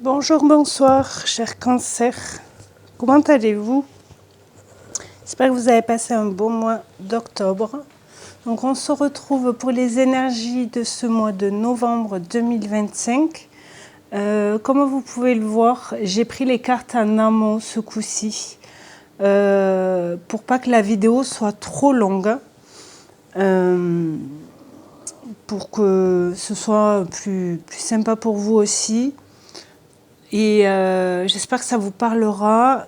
Bonjour, bonsoir, cher cancer. Comment allez-vous? J'espère que vous avez passé un bon mois d'octobre. Donc on se retrouve pour les énergies de ce mois de novembre 2025. Comme vous pouvez le voir, j'ai pris les cartes en amont ce coup-ci pour pas que la vidéo soit trop longue. Pour que ce soit plus sympa pour vous aussi. Et j'espère que ça vous parlera.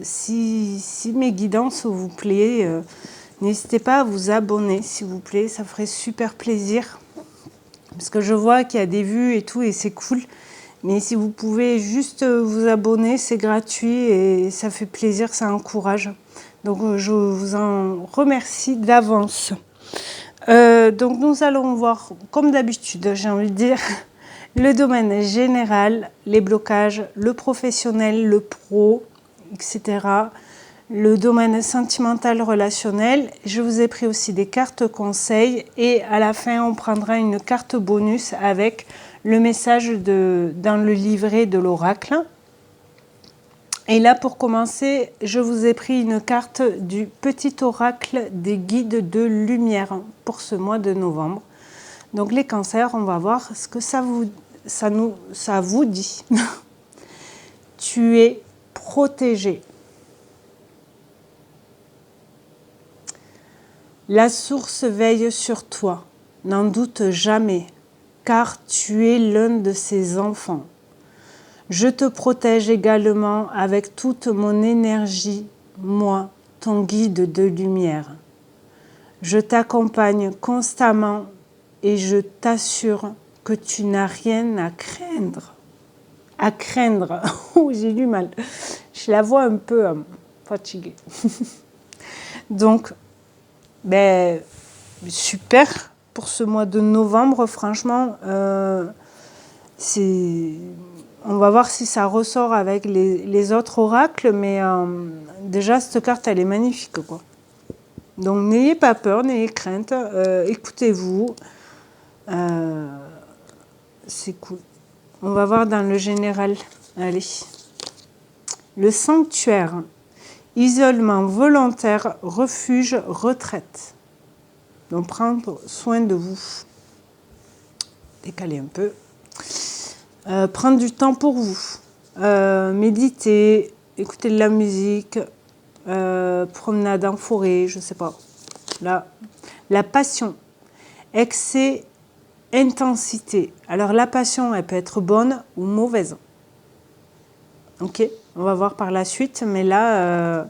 Si mes guidances vous plaît, n'hésitez pas à vous abonner, s'il vous plaît. Ça ferait super plaisir. Parce que je vois qu'il y a des vues et tout, et c'est cool. Mais si vous pouvez juste vous abonner, c'est gratuit et ça fait plaisir, ça encourage. Donc je vous en remercie d'avance. Donc nous allons voir, comme d'habitude, j'ai envie de dire, le domaine général, les blocages, le professionnel, le pro, etc. Le domaine sentimental, relationnel. Je vous ai pris aussi des cartes conseils et à la fin, on prendra une carte bonus avec le message dans le livret de l'oracle. Et là, pour commencer, je vous ai pris une carte du petit oracle des guides de lumière pour ce mois de novembre. Donc les cancers, on va voir ce que ça vous dit. Tu es protégé. La source veille sur toi, n'en doute jamais, car tu es l'un de ses enfants. Je te protège également avec toute mon énergie, moi, ton guide de lumière. Je t'accompagne constamment et je t'assure que tu n'as rien à craindre. À craindre. Oh, j'ai du mal. Je la vois un peu fatiguée. Donc, super pour ce mois de novembre. Franchement, on va voir si ça ressort avec les autres oracles, mais déjà cette carte elle est magnifique, quoi. Donc n'ayez pas peur, n'ayez crainte, écoutez-vous, c'est cool. On va voir dans le général. Allez, le sanctuaire, isolement volontaire, refuge, retraite. Donc prendre soin de vous. Décaler un peu. Prendre du temps pour vous, méditer, écouter de la musique, promenade en forêt, je sais pas. Là, la passion, excès, intensité. Alors la passion, elle peut être bonne ou mauvaise. Ok, on va voir par la suite, mais là,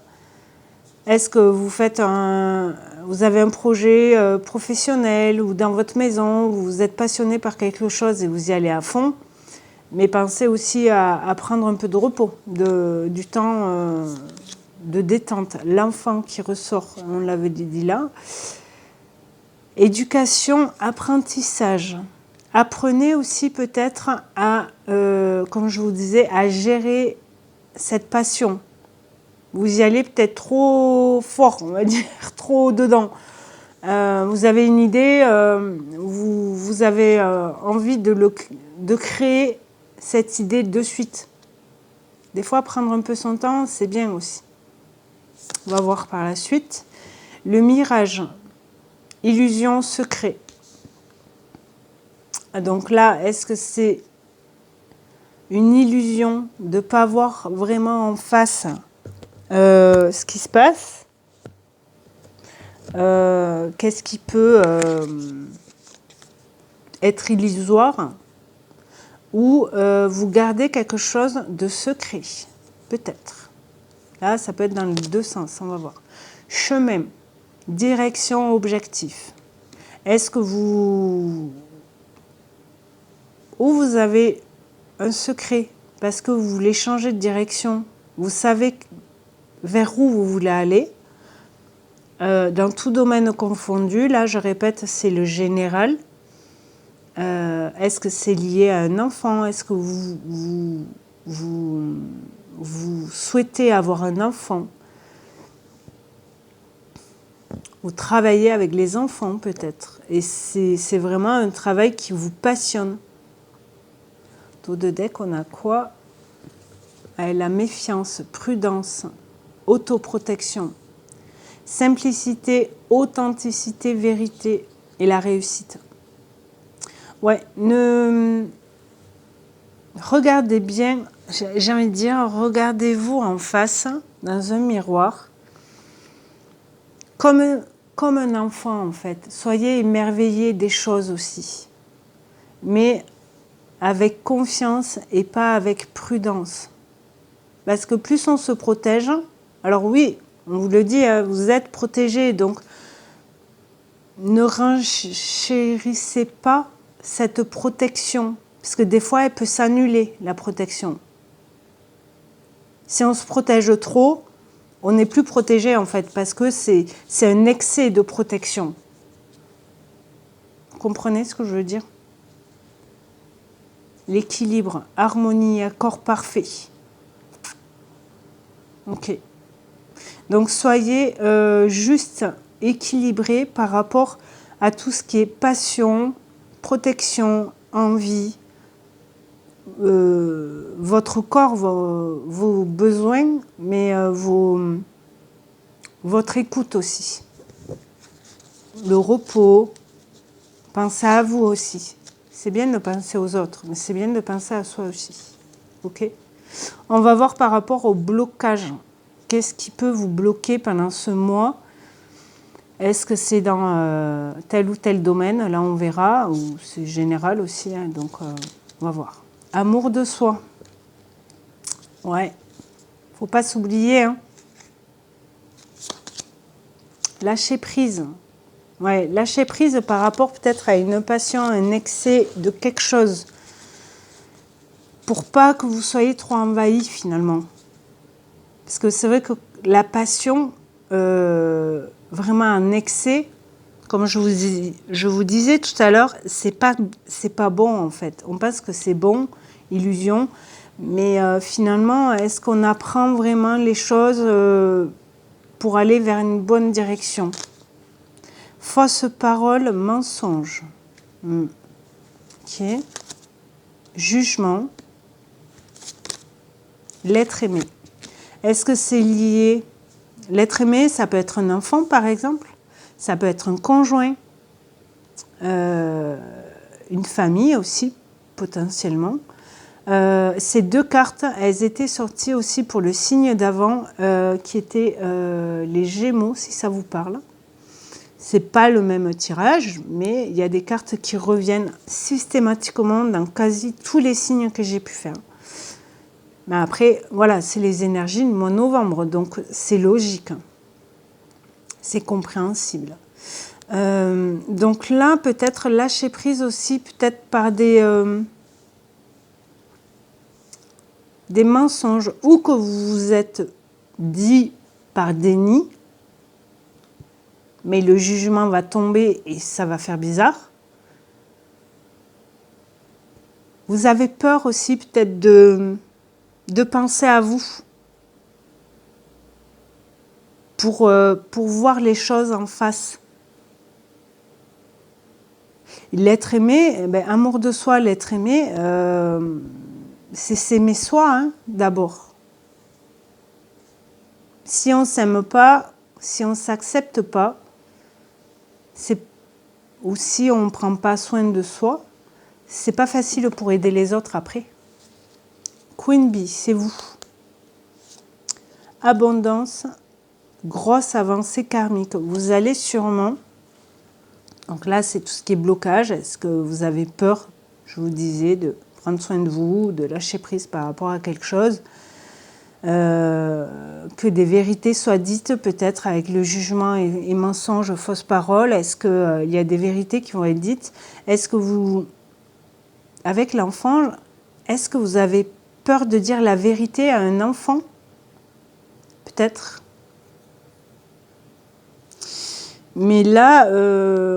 est-ce que vous avez un projet professionnel ou dans votre maison, où vous êtes passionné par quelque chose et vous y allez à fond? Mais pensez aussi à prendre un peu de repos, du temps de détente. L'enfant qui ressort, on l'avait dit là. Éducation, apprentissage. Apprenez aussi peut-être à, comme je vous disais, à gérer cette passion. Vous y allez peut-être trop fort, on va dire, trop dedans. Vous avez une idée, vous avez envie de créer cette idée de suite. Des fois, prendre un peu son temps, c'est bien aussi. On va voir par la suite. Le mirage, illusion, secret. Donc là, est-ce que c'est une illusion de ne pas voir vraiment en face ce qui se passe? Qu'est-ce qui peut être illusoire? Ou vous gardez quelque chose de secret, peut-être. Là, ça peut être dans les deux sens, on va voir. Chemin, direction, objectif. Est-ce que vous avez un secret parce que vous voulez changer de direction, vous savez vers où vous voulez aller, dans tout domaine confondu, là je répète, c'est le général. Est-ce que c'est lié à un enfant? Est-ce que vous souhaitez avoir un enfant? Vous travaillez avec les enfants peut-être. Et c'est vraiment un travail qui vous passionne. Dos de deck, on a quoi? La méfiance, prudence, autoprotection, simplicité, authenticité, vérité et la réussite. Ouais, regardez bien, j'ai envie de dire, regardez-vous en face, dans un miroir, comme un enfant en fait. Soyez émerveillés des choses aussi, mais avec confiance et pas avec prudence. Parce que plus on se protège, alors oui, on vous le dit, vous êtes protégés, donc ne renchérissez pas cette protection, parce que des fois, elle peut s'annuler, la protection. Si on se protège trop, on n'est plus protégé en fait, parce que c'est un excès de protection. Vous comprenez ce que je veux dire? L'équilibre, harmonie, accord parfait. Ok. Donc soyez juste équilibré par rapport à tout ce qui est passion, protection, envie, votre corps, vos besoins, mais votre écoute aussi. Le repos, pensez à vous aussi. C'est bien de penser aux autres, mais c'est bien de penser à soi aussi. Ok? On va voir par rapport au blocage. Qu'est-ce qui peut vous bloquer pendant ce mois? Est-ce que c'est dans tel ou tel domaine? Là, on verra. Ou c'est général aussi. Hein, donc, on va voir. Amour de soi. Ouais. Faut pas s'oublier. Hein. Lâcher prise. Ouais, lâcher prise par rapport peut-être à une passion, un excès de quelque chose. Pour pas que vous soyez trop envahi finalement. Parce que c'est vrai que la passion, vraiment un excès, comme je vous disais tout à l'heure, c'est pas bon en fait. On pense que c'est bon, illusion, mais finalement, est-ce qu'on apprend vraiment les choses pour aller vers une bonne direction? Fausse parole, mensonge. Ok. Jugement. L'être aimé. Est-ce que c'est lié? L'être aimé, ça peut être un enfant par exemple, ça peut être un conjoint, une famille aussi potentiellement. Ces deux cartes, elles étaient sorties aussi pour le signe d'avant qui était les Gémeaux, si ça vous parle. C'est pas le même tirage, mais il y a des cartes qui reviennent systématiquement dans quasi tous les signes que j'ai pu faire. Mais après, voilà, c'est les énergies du mois de novembre, donc c'est logique. C'est compréhensible. Donc là, peut-être lâcher prise aussi, peut-être par des mensonges, ou que vous vous êtes dit par déni, mais le jugement va tomber et ça va faire bizarre. Vous avez peur aussi peut-être de penser à vous pour voir les choses en face. L'être aimé, eh ben, amour de soi, l'être aimé, c'est s'aimer soi hein, d'abord. Si on ne s'aime pas, si on ne s'accepte pas, ou si on ne prend pas soin de soi, c'est pas facile pour aider les autres après. Queen Bee, c'est vous. Abondance, grosse avancée karmique. Vous allez sûrement, donc là c'est tout ce qui est blocage, est-ce que vous avez peur, je vous disais, de prendre soin de vous, de lâcher prise par rapport à quelque chose, que des vérités soient dites peut-être avec le jugement et mensonges, fausses paroles, est-ce qu'il y a des vérités qui vont être dites? Est-ce que vous, avec l'enfant, est-ce que vous avez peur de dire la vérité à un enfant? Peut-être. Mais là,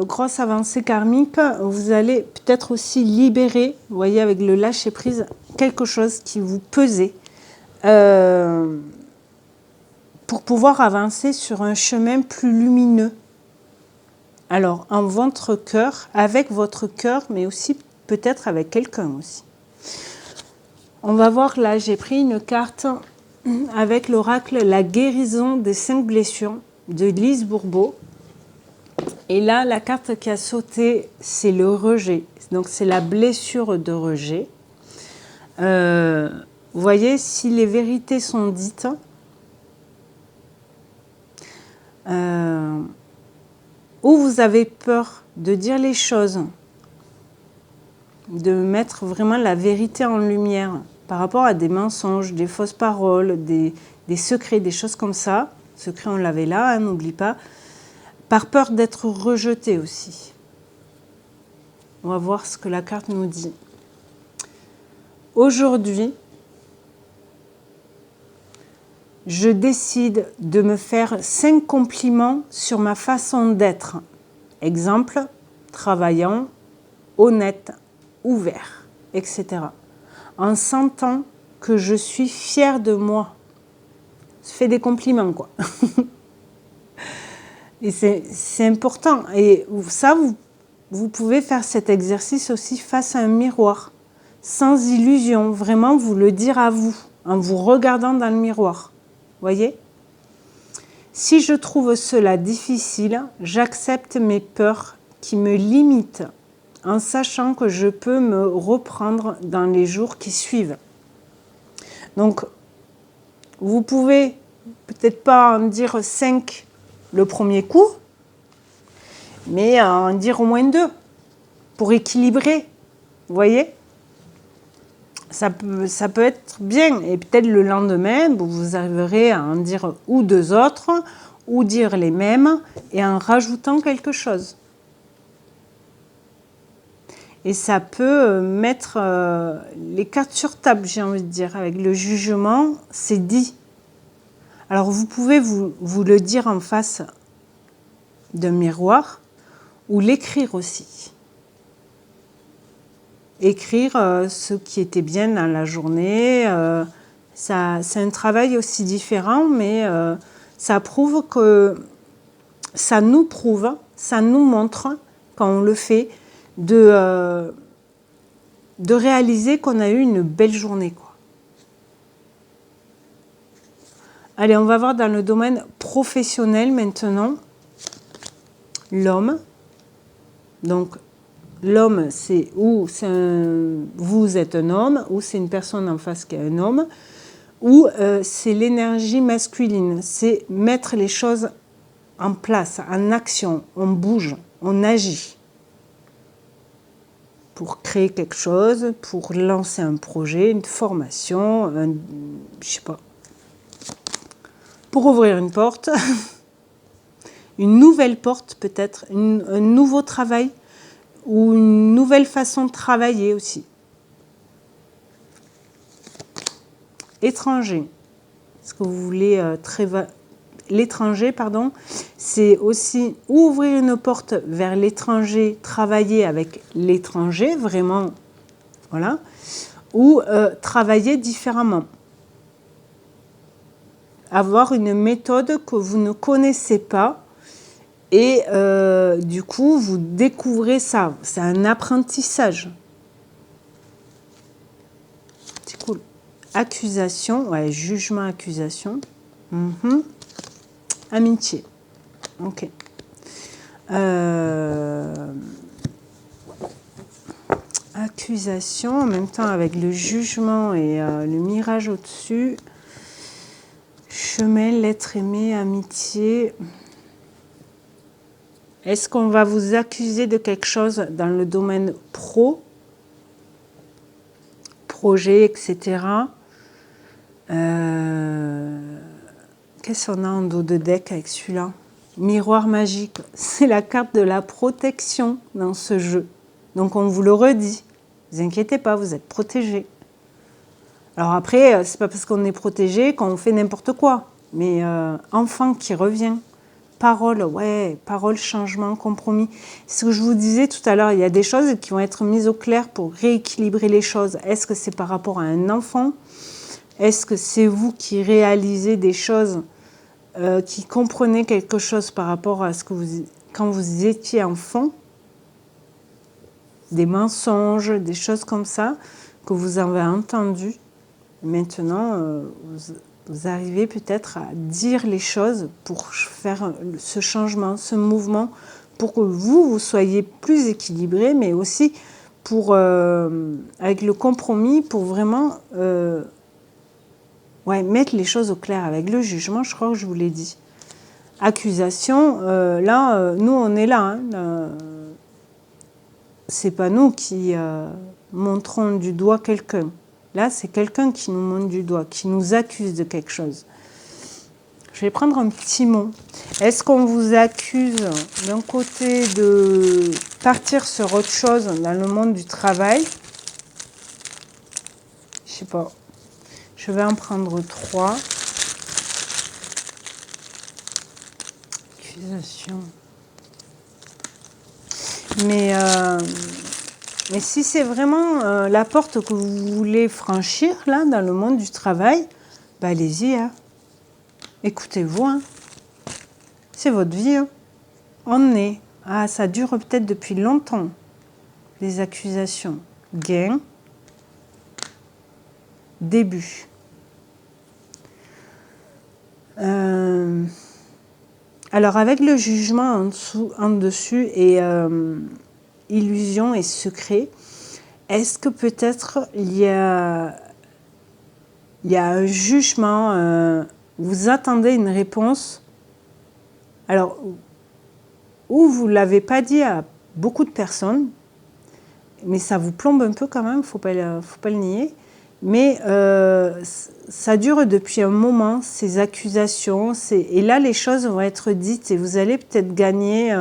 grosse avancée karmique, vous allez peut-être aussi libérer, vous voyez, avec le lâcher-prise, quelque chose qui vous pesait pour pouvoir avancer sur un chemin plus lumineux. Alors, en votre cœur, avec votre cœur, mais aussi peut-être avec quelqu'un aussi. On va voir là, j'ai pris une carte avec l'oracle La guérison des 5 blessures de Lise Bourbeau. Et là, la carte qui a sauté, c'est le rejet. Donc, c'est la blessure de rejet. Vous voyez, si les vérités sont dites, ou vous avez peur de dire les choses, de mettre vraiment la vérité en lumière par rapport à des mensonges, des fausses paroles, des secrets, des choses comme ça. Secrets, on l'avait là, hein, n'oublie pas. Par peur d'être rejeté aussi. On va voir ce que la carte nous dit. Aujourd'hui, je décide de me faire 5 compliments sur ma façon d'être. Exemple, travaillant, honnête, ouvert, etc. En sentant que je suis fière de moi. Fais des compliments, quoi. Et c'est important. Et ça, vous pouvez faire cet exercice aussi face à un miroir. Sans illusion, vraiment vous le dire à vous, en vous regardant dans le miroir. Voyez ? Si je trouve cela difficile, j'accepte mes peurs qui me limitent, en sachant que je peux me reprendre dans les jours qui suivent. Donc, vous pouvez peut-être pas en dire 5 le premier coup, mais en dire au moins 2 pour équilibrer. Vous voyez ? Ça peut être bien. Et peut-être le lendemain, vous arriverez à en dire ou 2 autres, ou dire les mêmes, et en rajoutant quelque chose. Et ça peut mettre les cartes sur table, j'ai envie de dire. Avec le jugement, c'est dit. Alors vous pouvez vous le dire en face d'un miroir, ou l'écrire aussi. Écrire ce qui était bien dans la journée. C'est un travail aussi différent, mais ça prouve que ça nous prouve, ça nous montre, quand on le fait, de réaliser qu'on a eu une belle journée, quoi. Allez, on va voir dans le domaine professionnel maintenant. L'homme. Donc, l'homme, c'est ou vous êtes un homme, ou c'est une personne en face qui est un homme, ou c'est l'énergie masculine. C'est mettre les choses en place, en action. On bouge, on agit. Pour créer quelque chose, pour lancer un projet, une formation, je sais pas. Pour ouvrir une porte, une nouvelle porte peut-être, un nouveau travail ou une nouvelle façon de travailler aussi. Étranger. Est-ce que vous voulez l'étranger, pardon, c'est aussi ouvrir une porte vers l'étranger, travailler avec l'étranger, vraiment, voilà, ou travailler différemment. Avoir une méthode que vous ne connaissez pas et du coup, vous découvrez ça. C'est un apprentissage. C'est cool. Accusation, ouais, jugement, accusation. Amitié. Ok. Accusation, en même temps avec le jugement et le mirage au-dessus. Chemin, l'être aimé, amitié. Est-ce qu'on va vous accuser de quelque chose dans le domaine pro, projet, etc. Qu'est-ce qu'on a en dos de deck avec celui-là? Miroir magique, c'est la carte de la protection dans ce jeu. Donc on vous le redit, ne vous inquiétez pas, vous êtes protégés. Alors après, c'est pas parce qu'on est protégé qu'on fait n'importe quoi. Mais enfant qui revient, parole, ouais, parole, changement, compromis. Ce que je vous disais tout à l'heure, il y a des choses qui vont être mises au clair pour rééquilibrer les choses. Est-ce que c'est par rapport à un enfant? Est-ce que c'est vous qui réalisez des choses, qui comprenez quelque chose par rapport à ce que quand vous étiez enfant? Des mensonges, des choses comme ça que vous avez entendues. Maintenant, vous arrivez peut-être à dire les choses pour faire ce changement, ce mouvement, pour que vous soyez plus équilibré, mais aussi pour, avec le compromis, pour vraiment mettre les choses au clair. Avec le jugement, je crois que je vous l'ai dit. Accusation, là, nous, on est là. C'est pas nous qui montrons du doigt quelqu'un. Là, c'est quelqu'un qui nous montre du doigt, qui nous accuse de quelque chose. Je vais prendre un petit mot. Est-ce qu'on vous accuse d'un côté de partir sur autre chose dans le monde du travail? Je sais pas. Je vais en prendre 3. Accusation. Mais si c'est vraiment la porte que vous voulez franchir, là, dans le monde du travail, bah allez-y, hein. Écoutez-vous, hein. C'est votre vie, hein. On est. Ah, ça dure peut-être depuis longtemps, les accusations. Gain. Début. Alors, avec le jugement en dessus et illusion et secret, est-ce que peut-être il y a un jugement, vous attendez une réponse, alors, ou vous ne l'avez pas dit à beaucoup de personnes, mais ça vous plombe un peu quand même, faut pas le nier, mais ça dure depuis un moment, ces accusations, et là les choses vont être dites et vous allez peut-être gagner,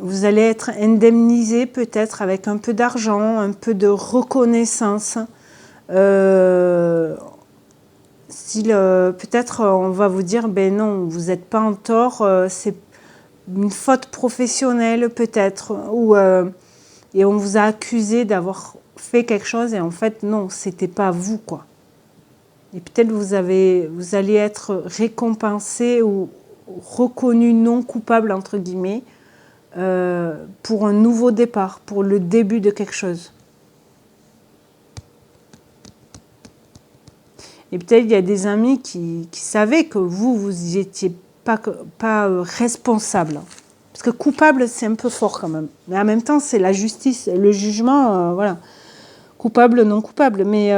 vous allez être indemnisé peut-être avec un peu d'argent, un peu de reconnaissance. Peut-être on va vous dire, ben non, vous n'êtes pas en tort, c'est une faute professionnelle peut-être, et on vous a accusé d'avoir fait quelque chose et en fait non, c'était pas vous quoi. Et peut-être vous allez être récompensé ou reconnu non coupable entre guillemets pour un nouveau départ, pour le début de quelque chose. Et peut-être il y a des amis qui savaient que vous n'étiez pas responsable. Parce que coupable, c'est un peu fort quand même. Mais en même temps, c'est la justice, le jugement, voilà. Coupable, non coupable. Mais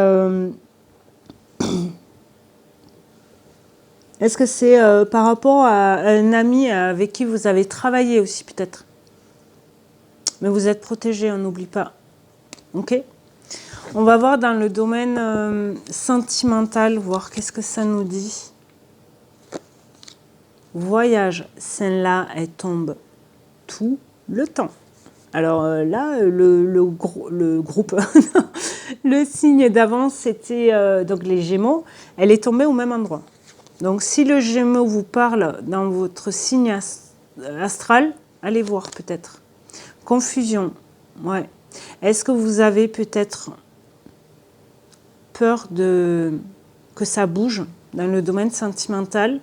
est-ce que c'est par rapport à un ami avec qui vous avez travaillé aussi peut-être? Mais vous êtes protégé, on n'oublie pas. Ok? On va voir dans le domaine sentimental, voir qu'est-ce que ça nous dit. Voyage, celle-là, elle tombe tout le temps. Alors là, le groupe, le signe d'avance, c'était donc les Gémeaux. Elle est tombée au même endroit. Donc si le Gémeaux vous parle dans votre signe astral, allez voir peut-être. Confusion, ouais. Est-ce que vous avez peut-être peur que ça bouge dans le domaine sentimental?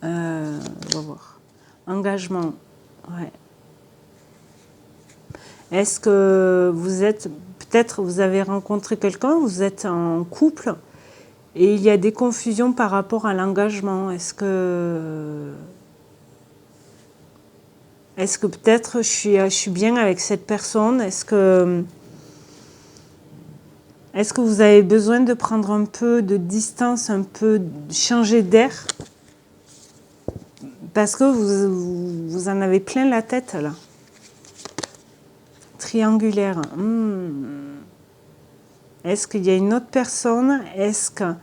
On va voir. Engagement, ouais. Est-ce que peut-être vous avez rencontré quelqu'un, vous êtes en couple et il y a des confusions par rapport à l'engagement? Est-ce que peut-être je suis bien avec cette personne? Est-ce que vous avez besoin de prendre un peu de distance, un peu changer d'air? Parce que vous en avez plein la tête là. Triangulaire. Est-ce qu'il y a une autre personne? Est-ce que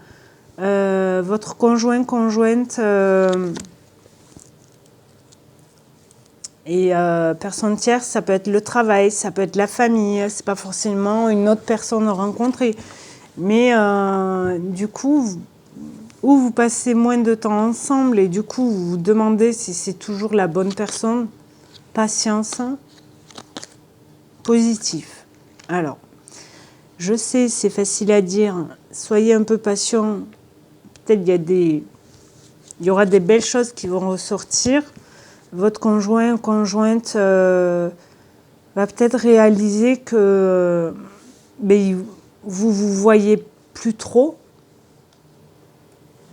votre conjointe et personne tierce, ça peut être le travail, ça peut être la famille, c'est pas forcément une autre personne rencontrée. Mais du coup, ou vous passez moins de temps ensemble et du coup vous vous demandez si c'est toujours la bonne personne. Patience. Positif. Alors, je sais, c'est facile à dire, soyez un peu patient. Peut-être il y aura des belles choses qui vont ressortir. Votre conjointe va peut-être réaliser que vous vous voyez plus trop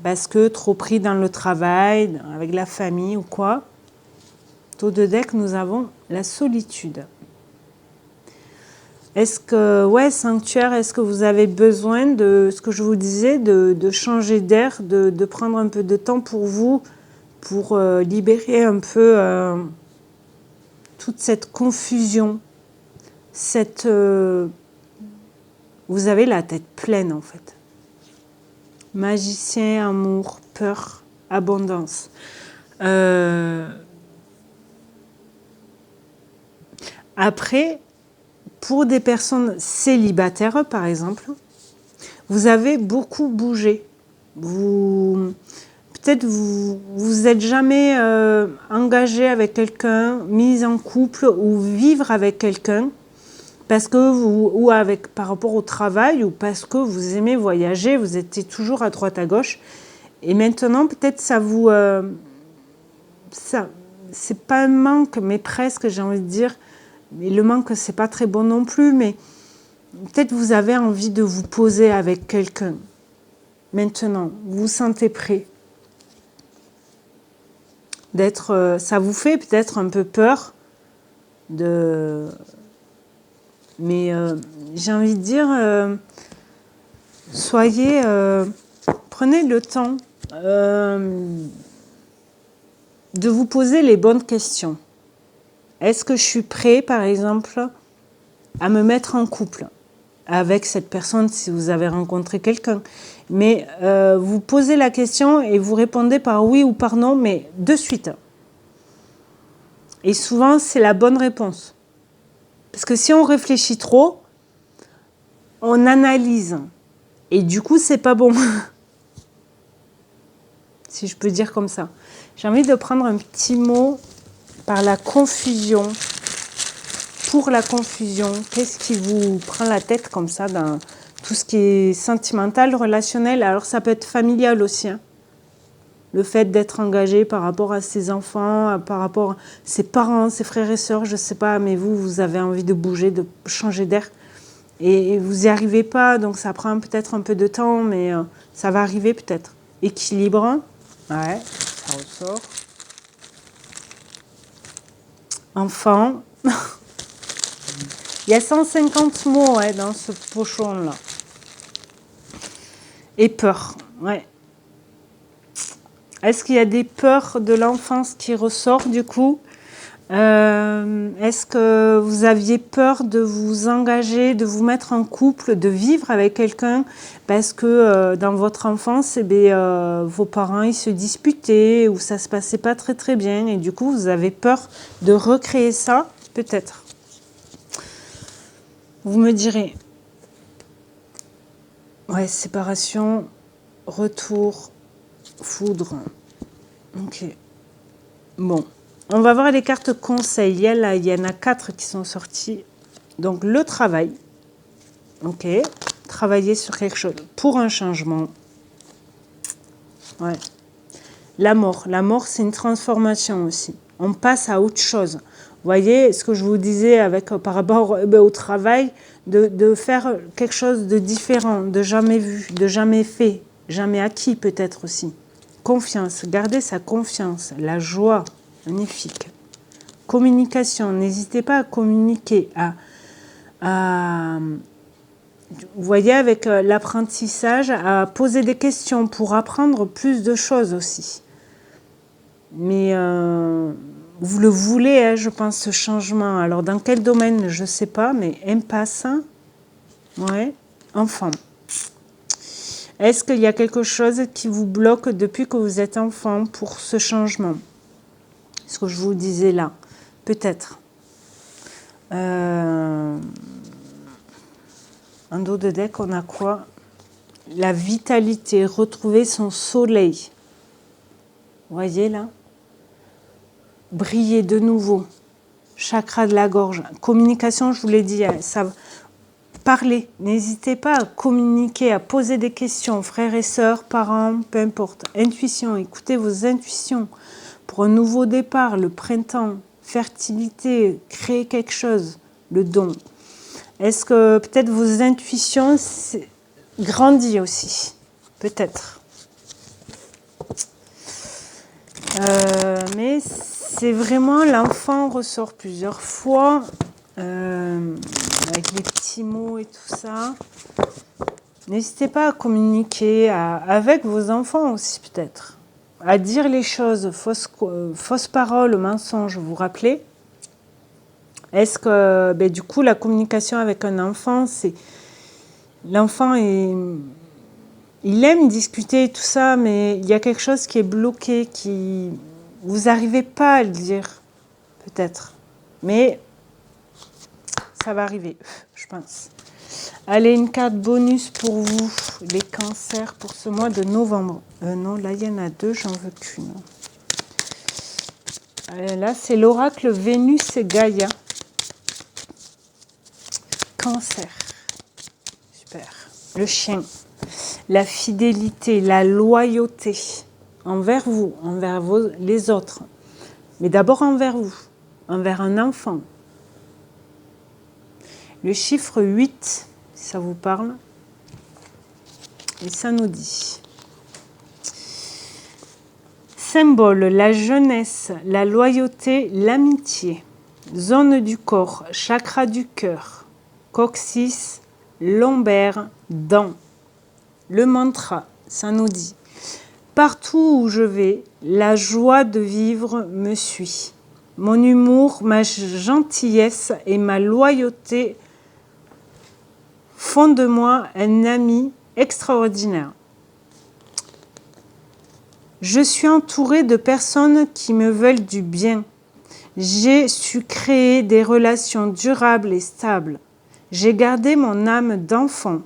parce que trop pris dans le travail, avec la famille ou quoi. Taux de deck, nous avons la solitude. Est-ce que, ouais, sanctuaire, est-ce que vous avez besoin de, ce que je vous disais, de changer d'air, de prendre un peu de temps pour vous, pour libérer un peu toute cette confusion, cette... vous avez la tête pleine en fait. Magicien, amour, peur, abondance. Après, pour des personnes célibataires, par exemple, vous avez beaucoup bougé. Peut-être vous êtes jamais engagé avec quelqu'un, mis en couple ou vivre avec quelqu'un parce que ou avec par rapport au travail ou parce que vous aimez voyager, vous étiez toujours à droite à gauche. Et maintenant, peut-être ça vous... ça, c'est pas un manque, mais presque, j'ai envie de dire. Mais le manque, c'est pas très bon non plus, mais peut-être vous avez envie de vous poser avec quelqu'un. Maintenant, vous vous sentez prêt d'être... ça vous fait peut-être un peu peur de... Mais j'ai envie de dire, soyez... prenez le temps de vous poser les bonnes questions. Est-ce que je suis prêt, par exemple, à me mettre en couple avec cette personne si vous avez rencontré quelqu'un? Mais vous posez la question et vous répondez par oui ou par non, mais de suite. Et souvent, c'est la bonne réponse. Parce que si on réfléchit trop, on analyse. Et du coup, c'est pas bon. Si je peux dire comme ça. J'ai envie de prendre un petit mot par la confusion. Pour la confusion, qu'est-ce qui vous prend la tête comme ça dans tout ce qui est sentimental, relationnel? Alors ça peut être familial aussi. Hein. Le fait d'être engagé par rapport à ses enfants, par rapport à ses parents, ses frères et sœurs, je ne sais pas, mais vous avez envie de bouger, de changer d'air. Et vous n'y arrivez pas, donc ça prend peut-être un peu de temps, mais ça va arriver peut-être. Équilibre, ouais, ça ressort. Enfant. Il y a 150 mots dans ce pochon-là. Et peur, ouais. Est-ce qu'il y a des peurs de l'enfance qui ressortent du coup? Est-ce que vous aviez peur de vous engager, de vous mettre en couple, de vivre avec quelqu'un parce que dans votre enfance, vos parents ils se disputaient ou ça se passait pas très très bien et du coup vous avez peur de recréer ça? Peut-être. Vous me direz. Ouais, séparation, retour, foudre. Ok. Bon. On va voir les cartes conseils. Il y en a 4 qui sont sorties. Donc, le travail. Ok. Travailler sur quelque chose pour un changement. Ouais. La mort. La mort, c'est une transformation aussi. On passe à autre chose. Vous voyez ce que je vous disais par rapport au travail, de faire quelque chose de différent, de jamais vu, de jamais fait, jamais acquis peut-être aussi. Confiance. Gardez sa confiance. La joie. Magnifique. Communication, n'hésitez pas à communiquer, vous voyez avec l'apprentissage, à poser des questions pour apprendre plus de choses aussi. Mais vous le voulez, je pense, ce changement. Alors dans quel domaine, je ne sais pas, mais impasse, ouais, enfant. Est-ce qu'il y a quelque chose qui vous bloque depuis que vous êtes enfant pour ce changement? Ce que je vous disais là, peut-être. En dos de deck, on a quoi? La vitalité, retrouver son soleil. Vous voyez là? Briller de nouveau. Chakra de la gorge. Communication, je vous l'ai dit, ça. Parler. N'hésitez pas à communiquer, à poser des questions, frères et sœurs, parents, peu importe. Intuition, écoutez vos intuitions. Pour un nouveau départ, le printemps, fertilité, créer quelque chose, le don. Est-ce que peut-être vos intuitions grandissent aussi? Peut-être. Mais c'est vraiment, l'enfant ressort plusieurs fois, avec les petits mots et tout ça. N'hésitez pas à communiquer avec vos enfants aussi peut-être, à dire les choses, fausses paroles, mensonges, vous vous rappelez? Est-ce que, du coup, la communication avec un enfant, c'est... L'enfant, il aime discuter et tout ça, mais il y a quelque chose qui est bloqué, qui... Vous n'arrivez pas à le dire, peut-être. Mais ça va arriver, je pense. Allez, une carte bonus pour vous, les cancers, pour ce mois de novembre. Non, là, il y en a deux, j'en veux qu'une. Là, c'est l'oracle Vénus et Gaïa. Cancer. Super. Le chien. La fidélité, la loyauté envers vous, envers les autres. Mais d'abord envers vous, envers un enfant. Le chiffre 8, si ça vous parle. Et ça nous dit... Symbole, la jeunesse, la loyauté, l'amitié. Zone du corps, chakra du cœur. Coccyx, lombaire, dents. Le mantra, ça nous dit. Partout où je vais, la joie de vivre me suit. Mon humour, ma gentillesse et ma loyauté font de moi un ami extraordinaire. Je suis entourée de personnes qui me veulent du bien. J'ai su créer des relations durables et stables. J'ai gardé mon âme d'enfant.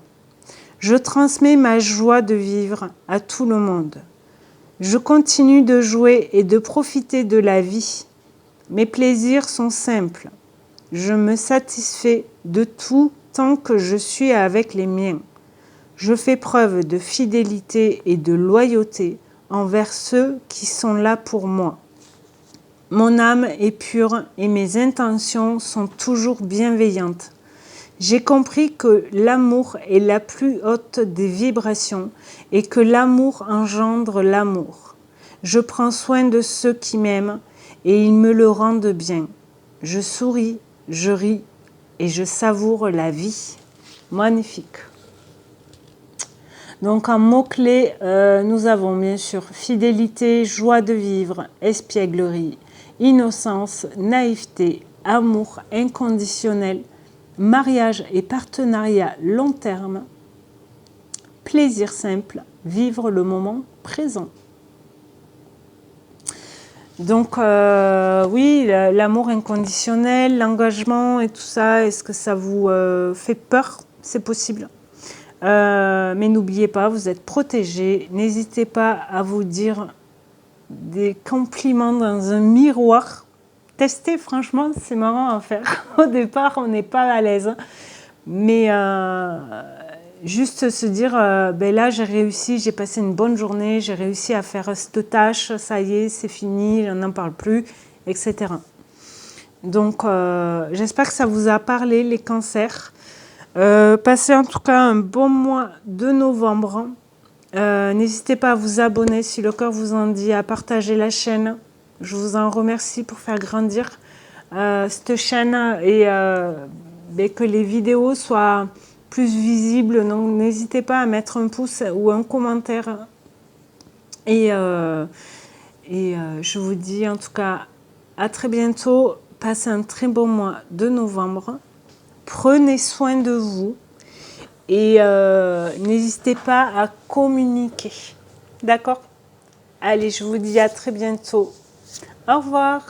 Je transmets ma joie de vivre à tout le monde. Je continue de jouer et de profiter de la vie. Mes plaisirs sont simples. Je me satisfais de tout tant que je suis avec les miens. Je fais preuve de fidélité et de loyauté envers ceux qui sont là pour moi. Mon âme est pure et mes intentions sont toujours bienveillantes. J'ai compris que l'amour est la plus haute des vibrations et que l'amour engendre l'amour. Je prends soin de ceux qui m'aiment et ils me le rendent bien. Je souris, je ris et je savoure la vie. Magnifique. Donc en mots-clés, nous avons bien sûr fidélité, joie de vivre, espièglerie, innocence, naïveté, amour inconditionnel, mariage et partenariat long terme, plaisir simple, vivre le moment présent. Donc oui, l'amour inconditionnel, l'engagement et tout ça, est-ce que ça vous fait peur? C'est possible. Mais n'oubliez pas, vous êtes protégés. N'hésitez pas à vous dire des compliments dans un miroir. Testez, franchement, c'est marrant à faire. Au départ, on n'est pas à l'aise. Mais juste se dire, là, j'ai réussi, j'ai passé une bonne journée, j'ai réussi à faire cette tâche, ça y est, c'est fini, je n'en parle plus, etc. Donc, j'espère que ça vous a parlé, les cancers. Passez en tout cas un bon mois de novembre. N'hésitez pas à vous abonner si le cœur vous en dit, à partager la chaîne. Je vous en remercie pour faire grandir cette chaîne et que les vidéos soient plus visibles. Donc n'hésitez pas à mettre un pouce ou un commentaire. Et je vous dis en tout cas à très bientôt. Passez un très bon mois de novembre. Prenez soin de vous et n'hésitez pas à communiquer. D'accord? Allez, je vous dis à très bientôt. Au revoir.